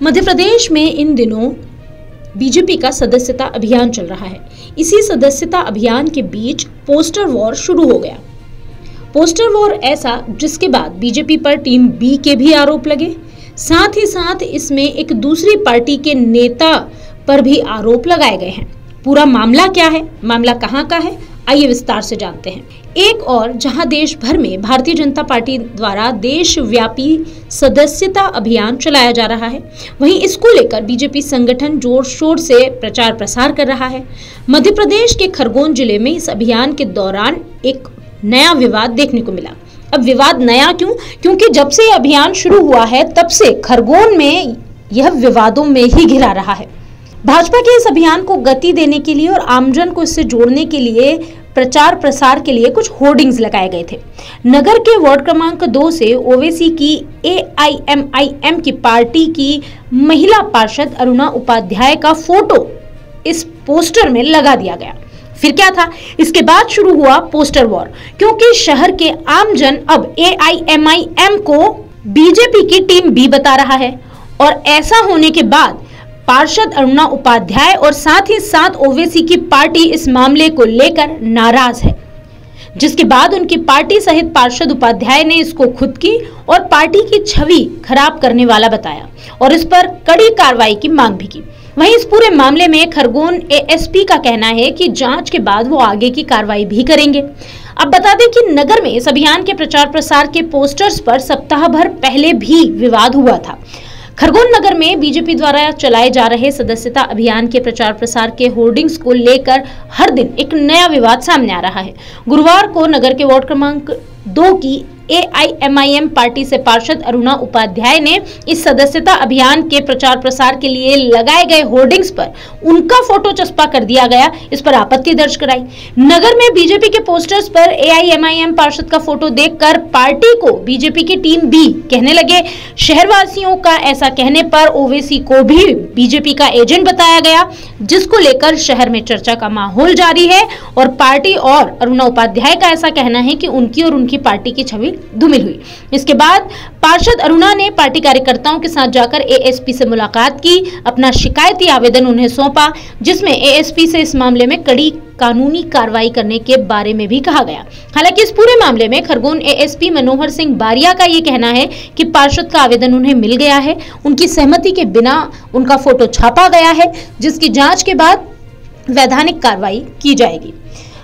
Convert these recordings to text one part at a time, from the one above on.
मध्य प्रदेश में इन दिनों बीजेपी का सदस्यता अभियान चल रहा है। इसी सदस्यता अभियान के बीच पोस्टर वॉर शुरू हो गया। पोस्टर वॉर ऐसा जिसके बाद बीजेपी पर टीम बी के भी आरोप लगे, साथ ही साथ इसमें एक दूसरी पार्टी के नेता पर भी आरोप लगाए गए हैं। पूरा मामला क्या है, मामला कहां का है, आइए विस्तार से जानते हैं। एक और जहां देश भर में भारतीय जनता पार्टी द्वारा देशव्यापी सदस्यता अभियान चलाया जा रहा है, वहीं इसको लेकर बीजेपी संगठन जोर शोर से प्रचार प्रसार कर रहा है। मध्य प्रदेश के खरगोन जिले में इस अभियान के दौरान एक नया विवाद देखने को मिला। अब विवाद नया क्यों? क्योंकि जब से यह अभियान शुरू हुआ है तब से खरगोन में यह विवादों में ही घिरा रहा है। भाजपा के इस अभियान को गति देने के लिए और आमजन को इससे जोड़ने के लिए प्रचार प्रसार के लिए कुछ होर्डिंग्स लगाए गए थे। नगर के वार्ड क्रमांक 2 से ओवैसी की AIMIM की पार्टी की महिला पार्षद अरुणा उपाध्याय का फोटो इस पोस्टर में लगा दिया गया। फिर क्या था? इसके बाद शुरू हुआ पोस्टर वॉर, क्योंकि शहर के आमजन अब AIMIM को बीजेपी की टीम बी बता रहा है और ऐसा होने के बाद पार्षद अरुणा उपाध्याय और साथ ही साथ ओवैसी की पार्टी इस मामले को लेकर नाराज है, जिसके बाद उनकी पार्टी सहित पार्षद उपाध्याय ने इसको खुद की और पार्टी की छवि खराब करने वाला बताया और इस पर कड़ी कार्रवाई की मांग भी की। वहीं इस पूरे मामले में खरगोन ASP का कहना है कि जांच के बाद वो आगे की कार्रवाई भी करेंगे। अब बता दें कि नगर में इस अभियान के प्रचार प्रसार के पोस्टर्स पर सप्ताह भर पहले भी विवाद हुआ था। खरगोन नगर में बीजेपी द्वारा चलाए जा रहे सदस्यता अभियान के प्रचार प्रसार के होर्डिंग्स को लेकर हर दिन एक नया विवाद सामने आ रहा है। गुरुवार को नगर के वार्ड क्रमांक 2 की AIMIM पार्टी से पार्षद अरुणा उपाध्याय ने इस सदस्यता अभियान के प्रचार प्रसार के लिए लगाए गए होर्डिंग्स पर उनका फोटो चस्पा कर दिया गया। इस पर आपत्ति दर्ज कराई। नगर में बीजेपी के पोस्टर्स पर AIMIM पार्षद का फोटो देखकर पार्टी को बीजेपी की टीम बी कहने लगे। शहरवासियों का ऐसा कहने पर ओवैसी को भी बीजेपी का एजेंट बताया गया, जिसको लेकर शहर में चर्चा का माहौल जारी है और पार्टी और अरुणा उपाध्याय का ऐसा कहना है कि उनकी और उनकी पार्टी की छवि धूमिल हुई। इसके बाद पार्षद अरुणा ने पार्टी कार्यकर्ताओं के साथ जाकर ASP से मुलाकात की, अपना शिकायती आवेदन उन्हें सौंपा, जिसमें ASP से इस मामले में कड़ी कानूनी कार्रवाई करने के बारे में भी कहा गया। हालांकि इस पूरे मामले में खरगोन ASP मनोहर सिंह बारिया का ये कहना है कि पार्षद का आवेदन उन्हें मिल गया है, उनकी सहमति के बिना उनका फोटो छापा गया है, जिसकी जांच के बाद वैधानिक कार्रवाई की जाएगी।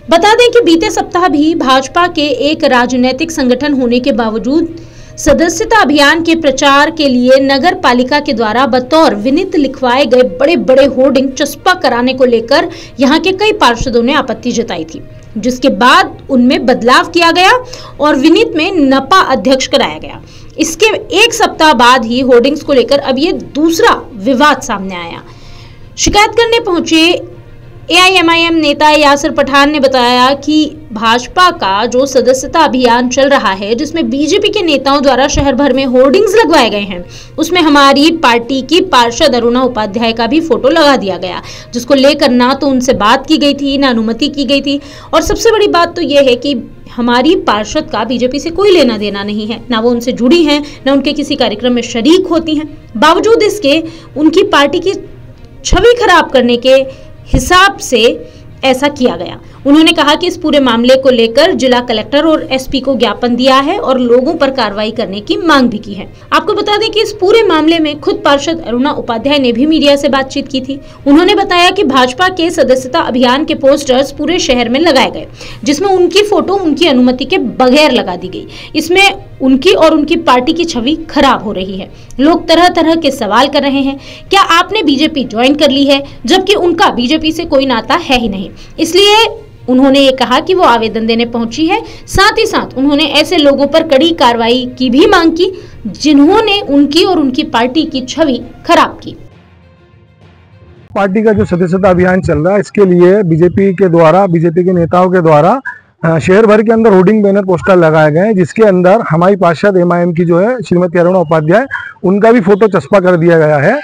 बता दें कि बीते सप्ताह भी भाजपा के एक राजनीतिक संगठन होने के बावजूद सदस्यता अभियान के प्रचार के लिए नगर पालिका के द्वारा बतौर विनीत लिखवाए गए बड़े बड़े होर्डिंग चस्पा कराने को लेकर यहां के कई पार्षदों ने आपत्ति जताई थी, जिसके बाद उनमें बदलाव किया गया और विनीत में नपा अध्यक्ष कराया गया। इसके एक सप्ताह बाद ही होर्डिंग्स को लेकर अब ये दूसरा विवाद सामने आया। शिकायत करने पहुंचे AIMIM नेता यासिर पठान ने बताया कि भाजपा का जो सदस्यता अभियान चल रहा है, जिसमें बीजेपी के नेताओं द्वारा शहर भर में होर्डिंग्स लगवाए गए हैं, उसमें हमारी पार्टी की पार्षद अरुणा उपाध्याय का भी फोटो लगा दिया गया, जिसको लेकर ना तो उनसे बात की गई थी, ना अनुमति की गई थी। और सबसे बड़ी बात तो यह है कि हमारी पार्षद का बीजेपी से कोई लेना देना नहीं है, ना वो उनसे जुड़ी हैं, ना उनके किसी कार्यक्रम में शरीक होती हैं। बावजूद इसके उनकी पार्टी की छवि खराब करने के हिसाब से ऐसा किया गया। उन्होंने कहा कि इस पूरे मामले को लेकर जिला कलेक्टर और SP को ज्ञापन दिया है और लोगों पर कार्रवाई करने की मांग भी की है। आपको बता दें कि इस पूरे मामले में खुद पार्षद अरुणा उपाध्याय ने भी मीडिया से बातचीत की थी। उन्होंने बताया कि भाजपा के सदस्यता अभियान के पोस्टर्स पूरे शहर में लगाए गए, जिसमें उनकी फोटो उनकी अनुमति के बगैर लगा दी गई। इसमें उनकी और उनकी पार्टी की छवि खराब हो रही है। लोग तरह तरह के सवाल कर रहे हैं, क्या आपने बीजेपी ज्वाइन कर ली है, जबकि उनका बीजेपी से कोई नाता है ही नहीं। इसलिए उन्होंने ये कहा कि वो आवेदन देने पहुंची है। साथ ही साथ उन्होंने ऐसे लोगों पर कड़ी कार्रवाई की भी मांग की जिन्होंने उनकी और उनकी पार्टी की छवि खराब की। पार्टी का जो सदस्यता अभियान चल रहा है, इसके लिए बीजेपी के नेताओं के द्वारा शहर भर के अंदर होर्डिंग बैनर पोस्टर लगाए गए हैं, जिसके अंदर हमारी पार्षद AIMIM की जो है श्रीमती अरुणा उपाध्याय, उनका भी फोटो चस्पा कर दिया गया है।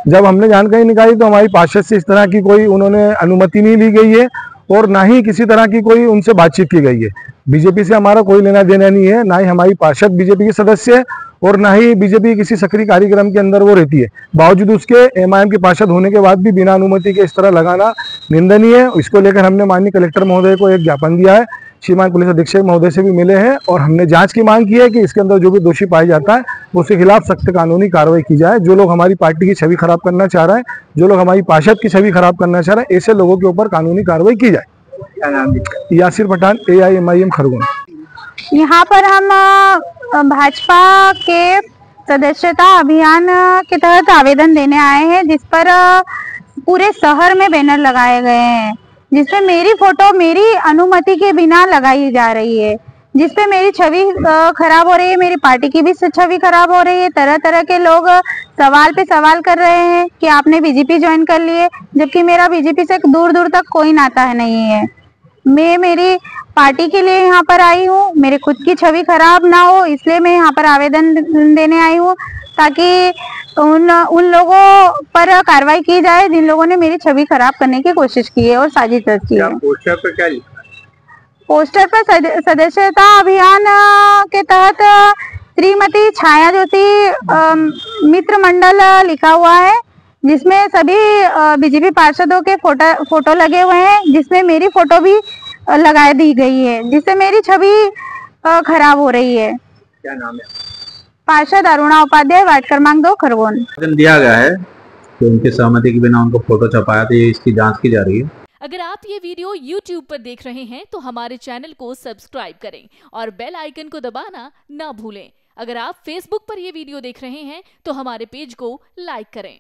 जब हमने जानकारी निकाली तो हमारी पार्षद से इस तरह की कोई उन्होंने अनुमति नहीं ली गई है और ना ही किसी तरह की कोई उनसे बातचीत की गई है। बीजेपी से हमारा कोई लेना देना नहीं है, ना ही हमारी पार्षद बीजेपी की सदस्य है और ना ही बीजेपी किसी सक्रिय कार्यक्रम के अंदर वो रहती है। बावजूद उसके एमआईएम के पार्षद होने के बाद भी बिना अनुमति के इस तरह लगाना निंदनीय है। इसको लेकर हमने माननीय कलेक्टर महोदय को एक ज्ञापन दिया है, श्रीमान पुलिस अधीक्षक महोदय से भी मिले हैं और हमने जांच की मांग की है कि इसके अंदर जो भी दोषी पाया जाता है उसके खिलाफ सख्त कानूनी कार्रवाई की जाए। जो लोग हमारी पार्टी की छवि खराब करना चाह रहे हैं, जो लोग हमारी पार्षद की छवि खराब करना चाह रहे हैं, ऐसे लोगों के ऊपर कानूनी कार्रवाई की जाए। यासिर पठान, AIMIM खरगोन। यहाँ पर हम भाजपा के सदस्यता अभियान के तहत आवेदन देने आए हैं, जिस पर पूरे शहर में बैनर लगाए गए हैं, जिसपे मेरी फोटो मेरी अनुमति के बिना लगाई जा रही है, जिसपे मेरी छवि खराब हो रही है, मेरी पार्टी की भी छवि खराब हो रही है। तरह तरह के लोग सवाल पे सवाल कर रहे हैं कि आपने बीजेपी ज्वाइन कर लिए, जबकि मेरा बीजेपी से दूर दूर तक कोई नाता नहीं है। मैं मेरी पार्टी के लिए यहाँ पर आई हूँ, मेरे खुद की छवि खराब ना हो, इसलिए मैं यहाँ पर आवेदन देने आई हूँ, ताकि उन लोगों पर कार्रवाई की जाए जिन लोगों ने मेरी छवि खराब करने की कोशिश की है और साजिश की है। पोस्टर पर क्या लिखा है? पोस्टर पर सदस्यता अभियान के तहत श्रीमती छाया ज्योति मित्र मंडल लिखा हुआ है, जिसमें सभी बीजेपी पार्षदों के फोटो लगे हुए हैं, जिसमें मेरी फोटो भी लगा दी गई है, जिससे मेरी छवि खराब हो रही है। क्या नाम है? पार्षद अरुणा उपाध्याय, वार्ड क्रमांक 2 खरगोन। दिया गया है कि उनकी सहमति के बिना उनको फोटो छपाया, तो इसकी जांच की जा रही है। अगर आप ये वीडियो YouTube पर देख रहे हैं तो हमारे चैनल को सब्सक्राइब करें और बेल आइकन को दबाना ना भूलें। अगर आप Facebook पर ये वीडियो देख रहे हैं तो हमारे पेज को लाइक करें।